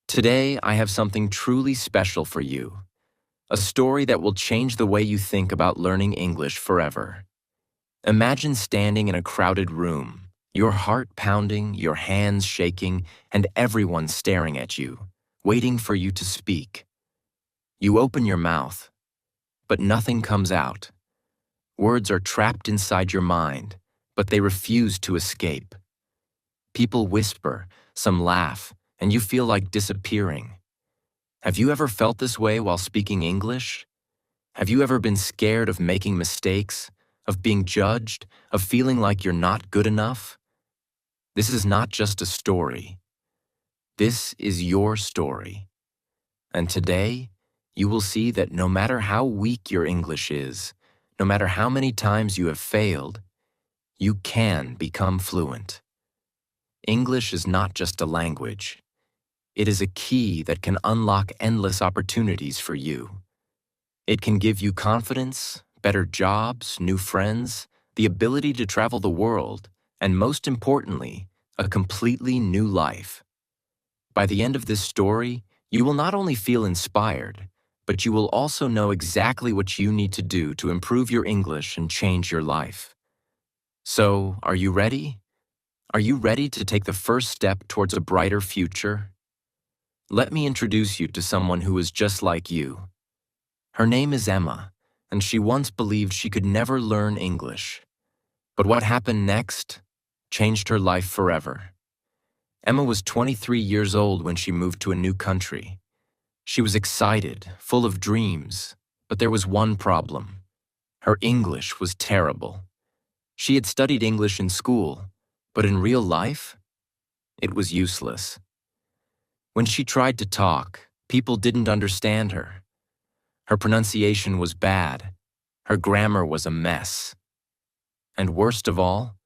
Today, I have something truly special for you, a story that will change the way you think about learning English forever. Imagine standing in a crowded room, your heart pounding, your hands shaking, and everyone staring at you, waiting for you to speak. You open your mouth, but nothing comes out. Words are trapped inside your mind, but they refuse to escape. People whisper, some laugh, and you feel like disappearing. Have you ever felt this way while speaking English? Have you ever been scared of making mistakes, of being judged, of feeling like you're not good enough? This is not just a story. This is your story. And today, you will see that no matter how weak your English is, no matter how many times you have failed, you can become fluent. English is not just a language. It is a key that can unlock endless opportunities for you. It can give you confidence, better jobs, new friends, the ability to travel the world, and most importantly, a completely new life. By the end of this story, you will not only feel inspired, but you will also know exactly what you need to do to improve your English and change your life. So, are you ready? Are you ready to take the first step towards a brighter future? Let me introduce you to someone who is just like you. Her name is Emma, and she once believed she could never learn English. But what happened next changed her life forever. Emma was 23 years old when she moved to a new country. She was excited, full of dreams, but there was one problem. Her English was terrible. She had studied English in school, but in real life, it was useless. When she tried to talk, people didn't understand her. Her pronunciation was bad. Her grammar was a mess. And worst of all,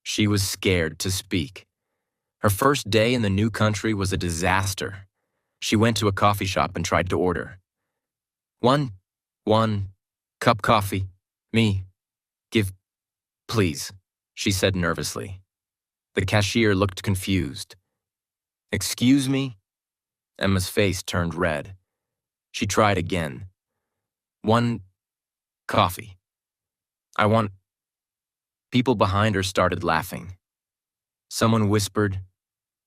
she was scared to speak. Her first day in the new country was a disaster. She went to a coffee shop and tried to order. One cup coffee. Me. Give, please, she said nervously. The cashier looked confused. Excuse me? Emma's face turned red. She tried again. One coffee. I want... People behind her started laughing. Someone whispered,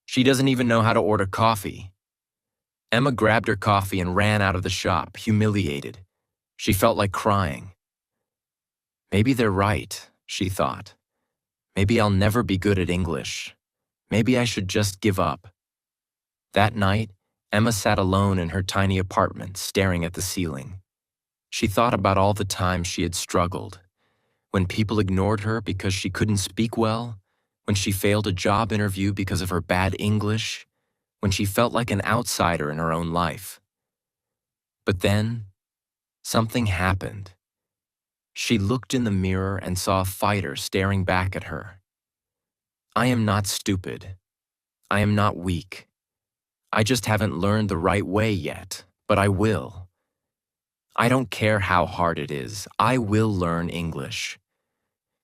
"She doesn't even know how to order coffee." Emma grabbed her coffee and ran out of the shop, humiliated. She felt like crying. Maybe they're right, she thought. Maybe I'll never be good at English. Maybe I should just give up. That night, Emma sat alone in her tiny apartment, staring at the ceiling. She thought about all the times she had struggled. When people ignored her because she couldn't speak well, when she failed a job interview because of her bad English, when she felt like an outsider in her own life. But then, something happened. She looked in the mirror and saw a fighter staring back at her. I am not stupid. I am not weak. I just haven't learned the right way yet, but I will. I don't care how hard it is, I will learn English.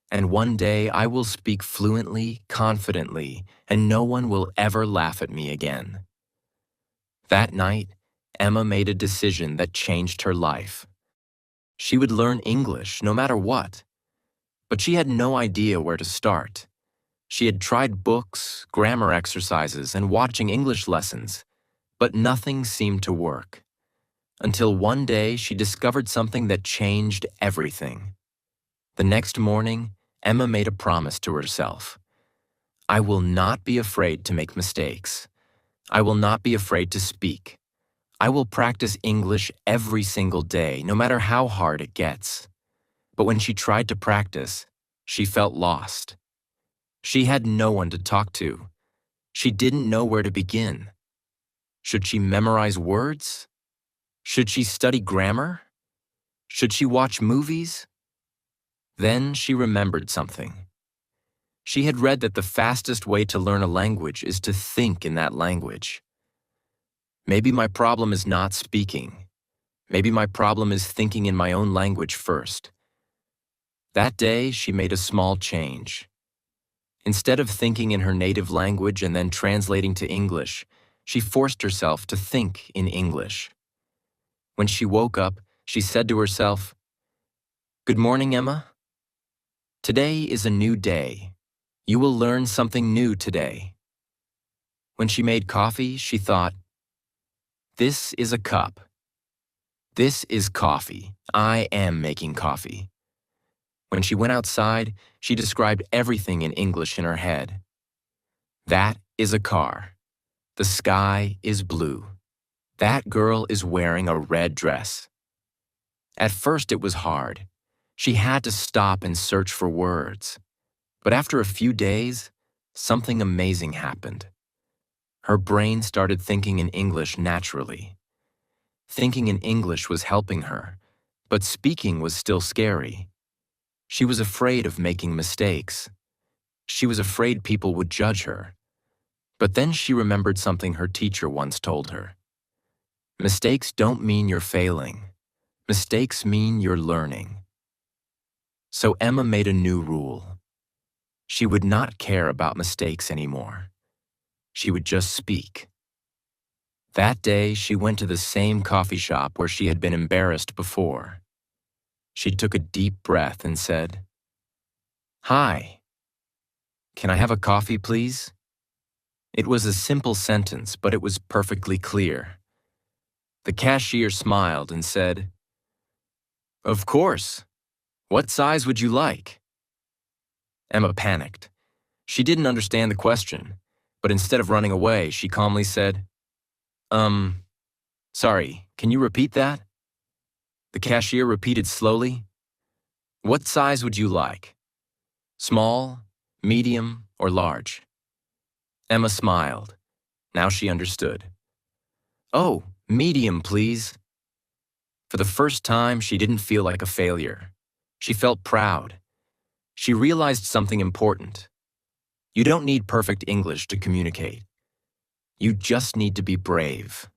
And one day I will speak fluently, confidently, and no one will ever laugh at me again. That night, Emma made a decision that changed her life. She would learn English no matter what, but she had no idea where to start. She had tried books, grammar exercises, and watching English lessons, but nothing seemed to work. Until one day she discovered something that changed everything. The next morning, Emma made a promise to herself. I will not be afraid to make mistakes. I will not be afraid to speak. I will practice English every single day, no matter how hard it gets. But when she tried to practice, she felt lost. She had no one to talk to. She didn't know where to begin. Should she memorize words? Should she study grammar? Should she watch movies? Then she remembered something. She had read that the fastest way to learn a language is to think in that language. Maybe my problem is not speaking. Maybe my problem is thinking in my own language first. That day, she made a small change. Instead of thinking in her native language and then translating to English, She forced herself to think in English. When she woke up, she said to herself, "Good morning, Emma. Today is a new day. You will learn something new today." When she made coffee, she thought, "This is a cup. This is coffee. I am making coffee." When she went outside, she described everything in English in her head. "That is a car. The sky is blue. That girl is wearing a red dress." At first it was hard. She had to stop and search for words. But after a few days, something amazing happened. Her brain started thinking in English naturally. Thinking in English was helping her, but speaking was still scary. She was afraid of making mistakes. She was afraid people would judge her. But then she remembered something her teacher once told her. Mistakes don't mean you're failing. Mistakes mean you're learning. So Emma made a new rule. She would not care about mistakes anymore. She would just speak. That day, she went to the same coffee shop where she had been embarrassed before. She took a deep breath and said, "Hi. Can I have a coffee, please?" It was a simple sentence, but it was perfectly clear. The cashier smiled and said, "Of course. What size would you like?" Emma panicked. She didn't understand the question, but instead of running away, she calmly said, Sorry, can you repeat that?" The cashier repeated slowly, "What size would you like? Small, medium, or large?" Emma smiled. Now she understood. "Oh, medium, please." For the first time, she didn't feel like a failure. She felt proud. She realized something important. You don't need perfect English to communicate. You just need to be brave.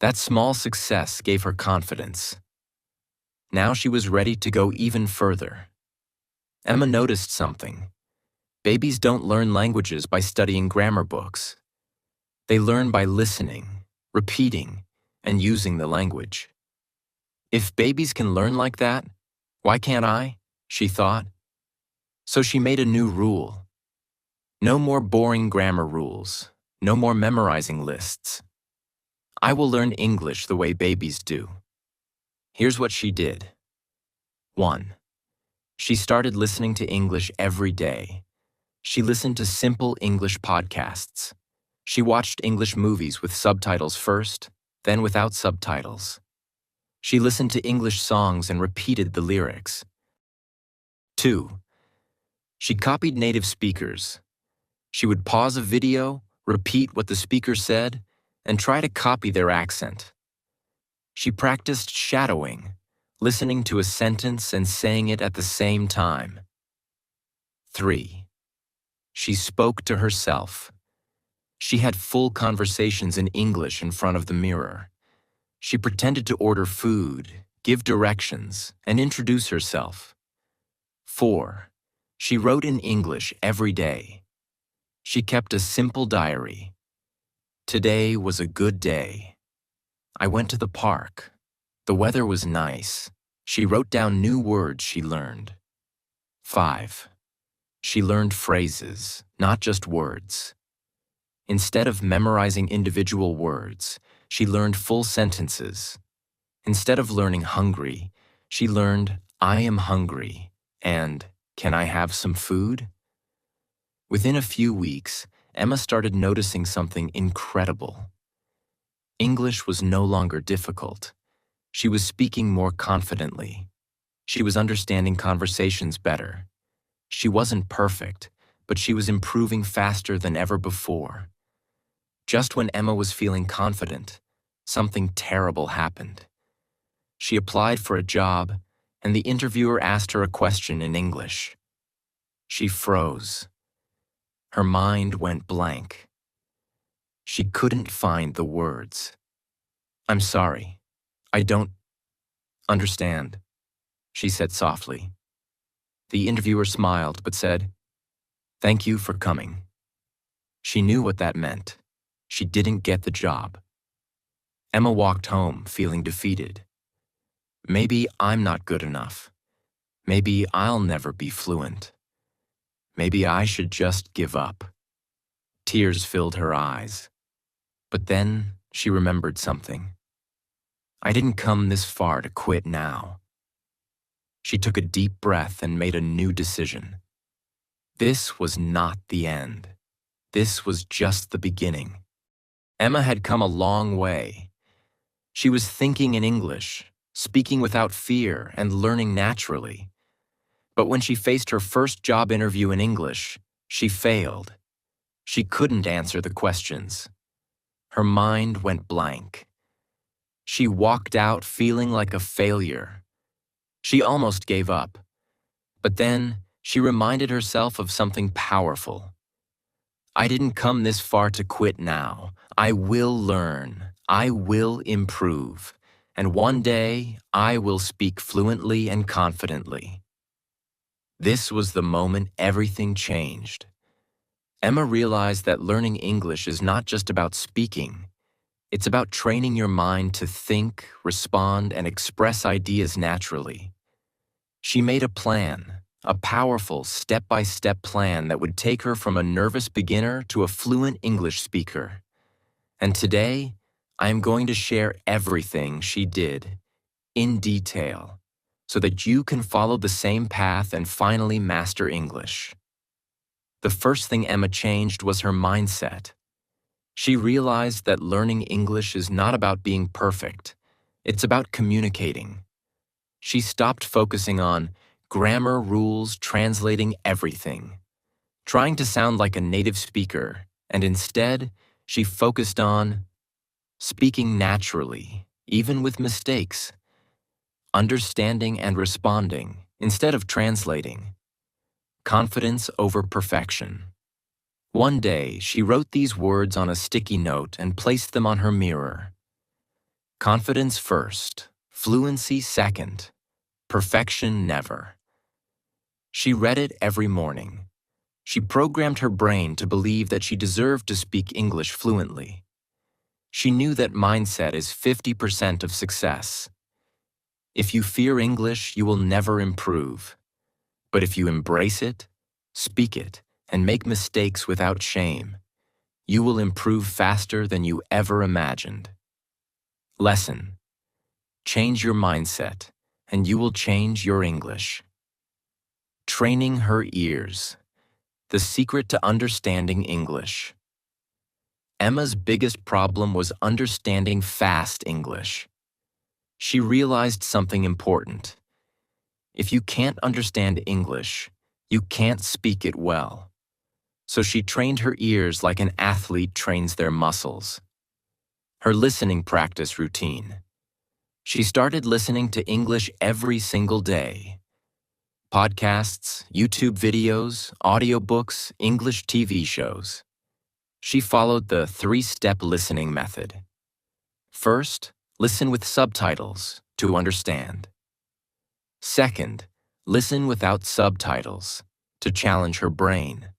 That small success gave her confidence. Now she was ready to go even further. Emma noticed something. Babies don't learn languages by studying grammar books. They learn by listening, repeating, and using the language. If babies can learn like that, why can't I? She thought. So she made a new rule. No more boring grammar rules. No more memorizing lists. I will learn English the way babies do. Here's what she did. 1. She started listening to English every day. She listened to simple English podcasts. She watched English movies with subtitles first, then without subtitles. She listened to English songs and repeated the lyrics. 2. She copied native speakers. She would pause a video, repeat what the speaker said, and try to copy their accent. She practiced shadowing, listening to a sentence and saying it at the same time. 3. She spoke to herself. She had full conversations in English in front of the mirror. She pretended to order food, give directions, and introduce herself. 4. She wrote in English every day. She kept a simple diary. Today was a good day. I went to the park. The weather was nice. She wrote down new words she learned. 5. She learned phrases, not just words. Instead of memorizing individual words, she learned full sentences. Instead of learning hungry, she learned I am hungry and can I have some food? Within a few weeks, Emma started noticing something incredible. English was no longer difficult. She was speaking more confidently. She was understanding conversations better. She wasn't perfect, but she was improving faster than ever before. Just when Emma was feeling confident, something terrible happened. She applied for a job, and the interviewer asked her a question in English. She froze. Her mind went blank. She couldn't find the words. "I'm sorry. I don't understand," she said softly. The interviewer smiled but said, "Thank you for coming." She knew what that meant. she didn't get the job. Emma walked home feeling defeated. Maybe I'm not good enough. Maybe I'll never be fluent. Maybe I should just give up. Tears filled her eyes. But then she remembered something. I didn't come this far to quit now. She took a deep breath and made a new decision. This was not the end. This was just the beginning. Emma had come a long way. She was thinking in English, speaking without fear, and learning naturally. But when she faced her first job interview in English, she failed. She couldn't answer the questions. Her mind went blank. She walked out feeling like a failure. She almost gave up. But then she reminded herself of something powerful. I didn't come this far to quit now. I will learn. I will improve. And one day, I will speak fluently and confidently. This was the moment everything changed. Emma realized that learning English is not just about speaking. It's about training your mind to think, respond, and express ideas naturally. She made a plan, a powerful step-by-step plan that would take her from a nervous beginner to a fluent English speaker. And today, I am going to share everything she did, in detail, so that you can follow the same path and finally master English. The first thing Emma changed was her mindset. She realized that learning English is not about being perfect. It's about communicating. She stopped focusing on grammar rules translating everything, trying to sound like a native speaker, and instead, she focused on speaking naturally, even with mistakes, understanding and responding instead of translating, confidence over perfection. One day, she wrote these words on a sticky note and placed them on her mirror. Confidence first, fluency second, perfection never. She read it every morning. She programmed her brain to believe that she deserved to speak English fluently. She knew that mindset is 50% of success. If you fear English, you will never improve. But if you embrace it, speak it, and make mistakes without shame, you will improve faster than you ever imagined. Lesson: change your mindset, and you will change your English. Training her ears. The secret to understanding English. Emma's biggest problem was understanding fast English. She realized something important. If you can't understand English, you can't speak it well. So she trained her ears like an athlete trains their muscles. Her listening practice routine. She started listening to English every single day. Podcasts, YouTube videos, audiobooks, English TV shows. She followed the 3-step listening method. First, listen with subtitles to understand. Second, listen without subtitles to challenge her brain.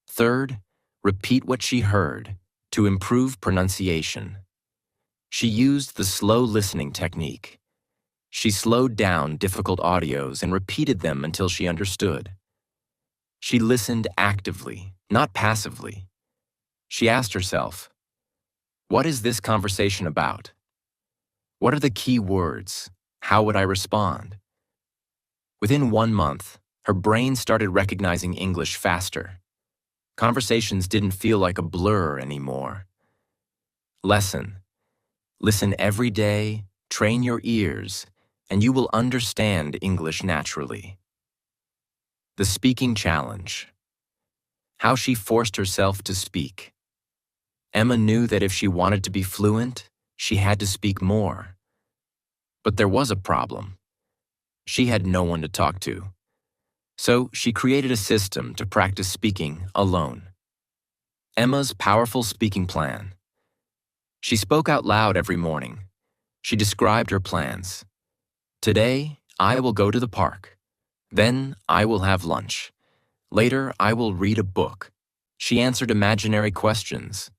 Third, repeat what she heard to improve pronunciation. She used the slow listening technique. She slowed down difficult audios and repeated them until she understood. She listened actively, not passively. She asked herself, what is this conversation about? What are the key words? How would I respond? Within 1 month, her brain started recognizing English faster. Conversations didn't feel like a blur anymore. Lesson: listen every day, train your ears, and you will understand English naturally. The speaking challenge. How she forced herself to speak. Emma knew that if she wanted to be fluent, she had to speak more. But there was a problem. She had no one to talk to. So she created a system to practice speaking alone. Emma's powerful speaking plan. She spoke out loud every morning. She described her plans. Today, I will go to the park. Then I will have lunch. Later, I will read a book. She answered imaginary questions.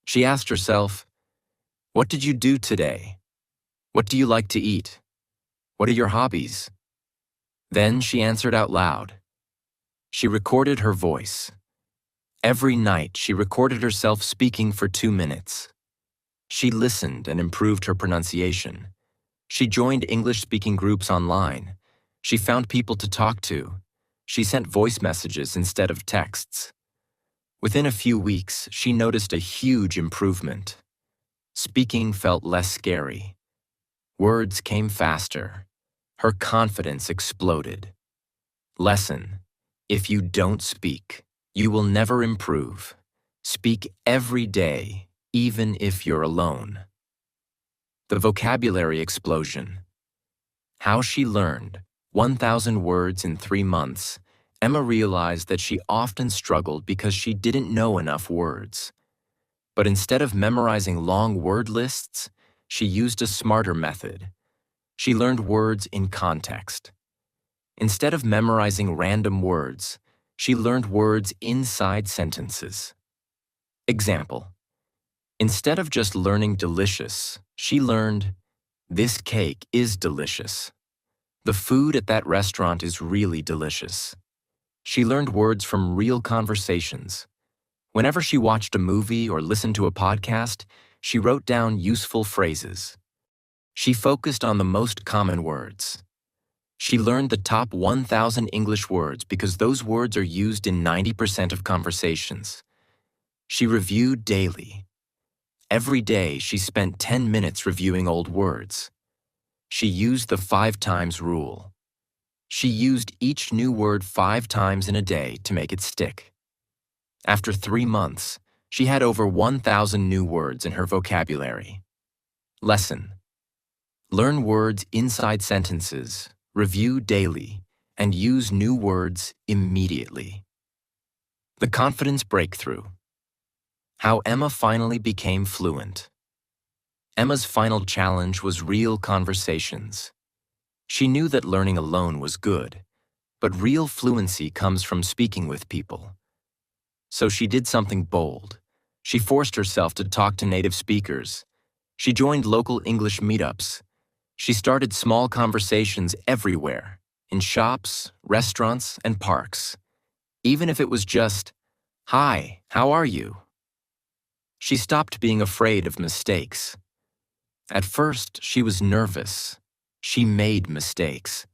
She asked herself, "What did you do today? What do you like to eat? What are your hobbies?" Then she answered out loud. She recorded her voice. Every night, she recorded herself speaking for 2 minutes. She listened and improved her pronunciation. She joined English-speaking groups online. She found people to talk to. She sent voice messages instead of texts. Within a few weeks, she noticed a huge improvement. Speaking felt less scary. Words came faster. Her confidence exploded. Lesson: if you don't speak, you will never improve. Speak every day, even if you're alone. The vocabulary explosion. How she learned 1,000 words in 3 months. Emma realized that she often struggled because she didn't know enough words. But instead of memorizing long word lists, she used a smarter method. She learned words in context. Instead of memorizing random words, she learned words inside sentences. Example: instead of just learning delicious, she learned, "This cake is delicious. The food at that restaurant is really delicious." She learned words from real conversations. Whenever she watched a movie or listened to a podcast, she wrote down useful phrases. She focused on the most common words. She learned the top 1,000 English words because those words are used in 90% of conversations. She reviewed daily. Every day, she spent 10 minutes reviewing old words. She used the 5 times rule. She used each new word 5 times in a day to make it stick. After 3 months, she had over 1,000 new words in her vocabulary. Lesson: learn words inside sentences, review daily, and use new words immediately. The confidence breakthrough. How Emma finally became fluent. Emma's final challenge was real conversations. She knew that learning alone was good, but real fluency comes from speaking with people. So she did something bold. She forced herself to talk to native speakers. She joined local English meetups. She started small conversations everywhere, in shops, restaurants, and parks. Even if it was just, "Hi, how are you?" She stopped being afraid of mistakes. At first, she was nervous. She made mistakes.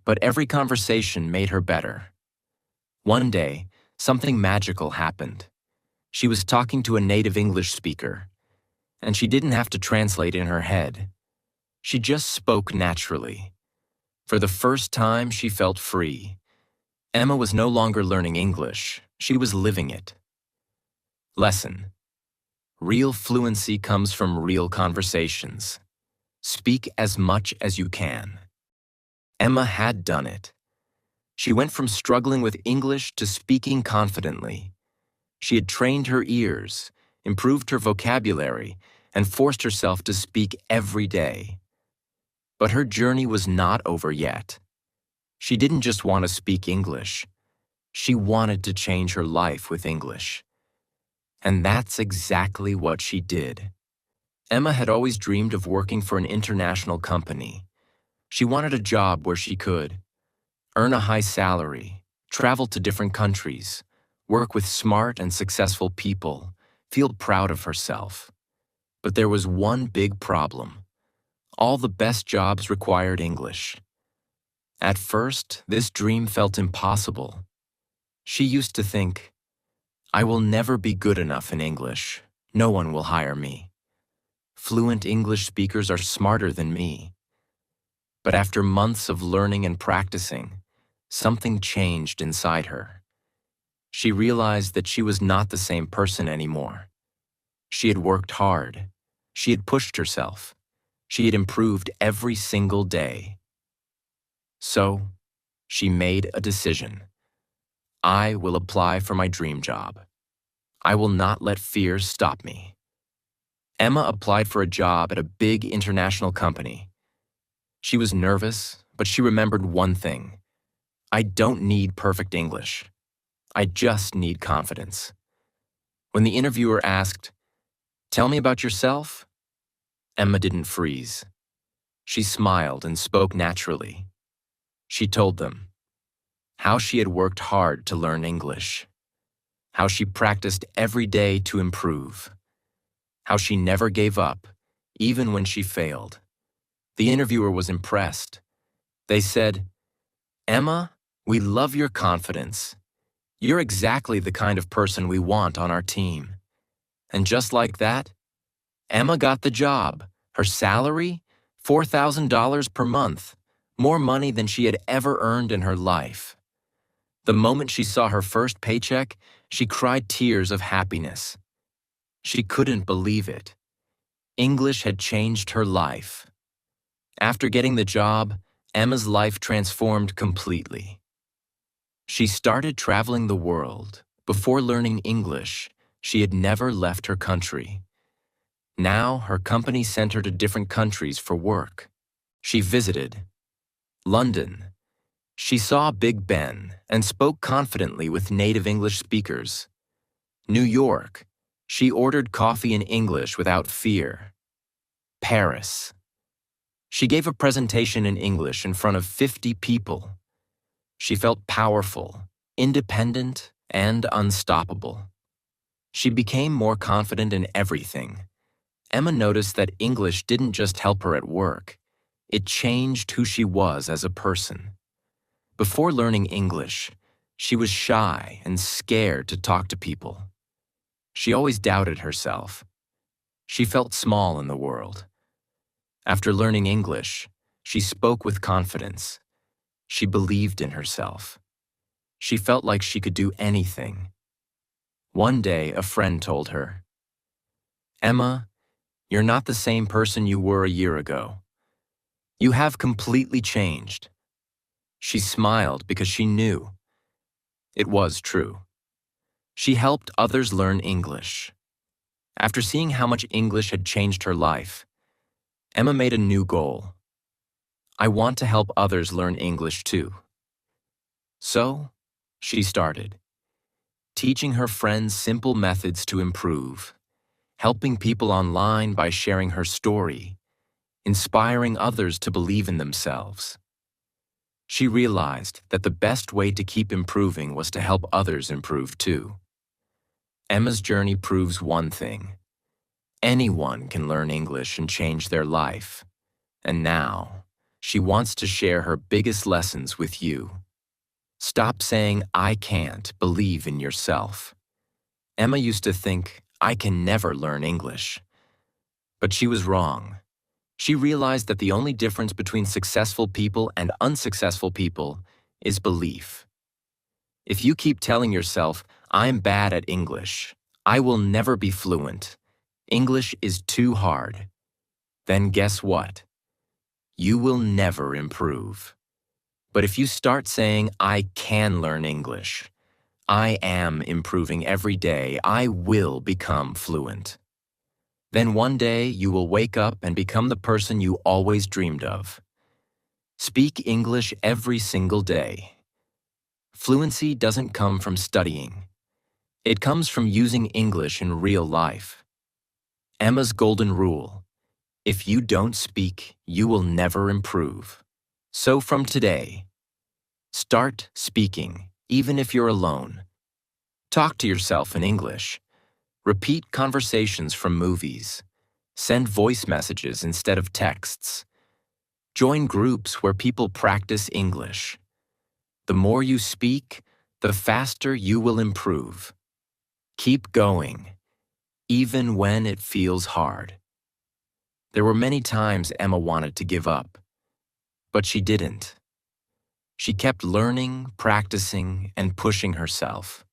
But every conversation made her better. One day, something magical happened. She was talking to a native English speaker, and she didn't have to translate in her head. She just spoke naturally. For the first time, she felt free. Emma was no longer learning English. She was living it. Lesson: real fluency comes from real conversations. Speak as much as you can. Emma had done it. She went from struggling with English to speaking confidently. She had trained her ears, improved her vocabulary, and forced herself to speak every day. But her journey was not over yet. She didn't just want to speak English. She wanted to change her life with English. And that's exactly what she did. Emma had always dreamed of working for an international company. She wanted a job where she could earn a high salary, travel to different countries, work with smart and successful people, feel proud of herself. But there was one big problem. All the best jobs required English. At first, this dream felt impossible. She used to think, "I will never be good enough in English. No one will hire me. Fluent English speakers are smarter than me." But after months of learning and practicing, something changed inside her. She realized that she was not the same person anymore. She had worked hard. She had pushed herself. She had improved every single day. So, she made a decision. I will apply for my dream job. I will not let fear stop me. Emma applied for a job at a big international company. She was nervous, but she remembered one thing. I don't need perfect English. I just need confidence. When the interviewer asked, Tell me about yourself? Emma didn't freeze. She smiled and spoke naturally. She told them how she had worked hard to learn English, how she practiced every day to improve, how she never gave up, even when she failed. The interviewer was impressed. They said, "Emma, we love your confidence. You're exactly the kind of person we want on our team." And just like that, Emma got the job. Her salary? $4,000 per month, more money than she had ever earned in her life. The moment she saw her first paycheck, she cried tears of happiness. She couldn't believe it. English had changed her life. After getting the job, Emma's life transformed completely. She started traveling the world. Before learning English, she had never left her country. Now, her company sent her to different countries for work. She visited London. She saw Big Ben and spoke confidently with native English speakers. New York. She ordered coffee in English without fear. Paris. She gave a presentation in English in front of 50 people. She felt powerful, independent, and unstoppable. She became more confident in everything. Emma noticed that English didn't just help her at work. It changed who she was as a person. Before learning English, she was shy and scared to talk to people. She always doubted herself. She felt small in the world. After learning English, she spoke with confidence. She believed in herself. She felt like she could do anything. One day, a friend told her, "Emma, you're not the same person you were a year ago. You have completely changed." She smiled because she knew it was true. She helped others learn English. After seeing how much English had changed her life, Emma made a new goal. I want to help others learn English too. So, she started, teaching her friends simple methods to improve, helping people online by sharing her story, inspiring others to believe in themselves. She realized that the best way to keep improving was to help others improve too. Emma's journey proves one thing. Anyone can learn English and change their life. And now, she wants to share her biggest lessons with you. Stop saying, "I can't." Believe in yourself. Emma used to think, "I can never learn English." But she was wrong. She realized that the only difference between successful people and unsuccessful people is belief. If you keep telling yourself, "I'm bad at English. I will never be fluent. English is too hard," then guess what? You will never improve. But if you start saying, "I can learn English. I am improving every day. I will become fluent," then one day you will wake up and become the person you always dreamed of. Speak English every single day. Fluency doesn't come from studying. It comes from using English in real life. Emma's golden rule: if you don't speak, you will never improve. So from today, start speaking, even if you're alone. Talk to yourself in English. Repeat conversations from movies. Send voice messages instead of texts. Join groups where people practice English. The more you speak, the faster you will improve. Keep going, even when it feels hard. There were many times Emma wanted to give up, but she didn't. She kept learning, practicing, and pushing herself.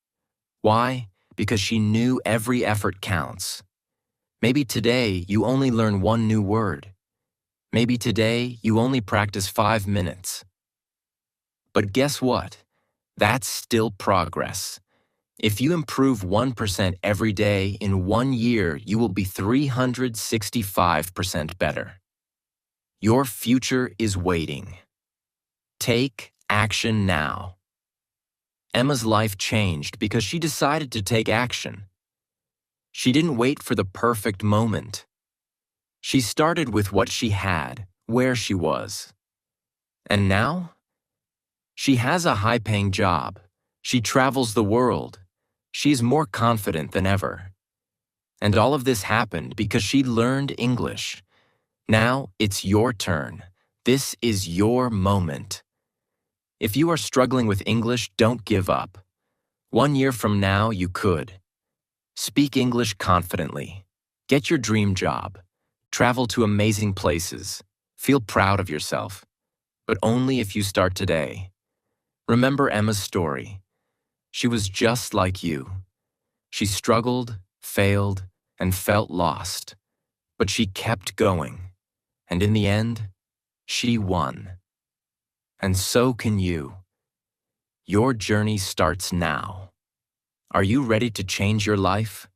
Why? Because she knew every effort counts. Maybe today you only learn one new word. Maybe today you only practice 5 minutes. But guess what? That's still progress. If you improve 1% every day, in 1 year you will be 365% better. Your future is waiting. Take action now. Emma's life changed because she decided to take action. She didn't wait for the perfect moment. She started with what she had, where she was. And now? She has a high-paying job. She travels the world. She's more confident than ever. And all of this happened because she learned English. Now it's your turn. This is your moment. If you are struggling with English, don't give up. 1 year from now, you could. Speak English confidently. Get your dream job. Travel to amazing places. Feel proud of yourself. But only if you start today. Remember Emma's story. She was just like you. She struggled, failed, and felt lost. But she kept going. And in the end, she won. And so can you. Your journey starts now. Are you ready to change your life?